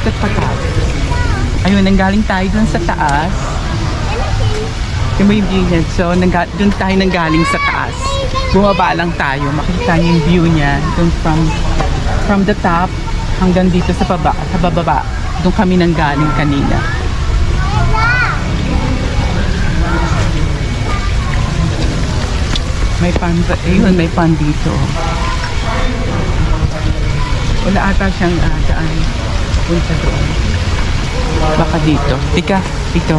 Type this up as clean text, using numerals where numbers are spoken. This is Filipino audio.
ikot pa tayo. Ayun, nanggaling tayo dun sa taas. Yung may view. So, dun tayo nanggaling sa taas. Bumaba lang tayo. Makita niyo yung view niya. Dun from the top hanggang dito sa bababa. Doon kami nanggaling kanina. May pan, ayun, may pan dito. Wala ata siyang daan. Punta doon. Baka dito. Tika, dito.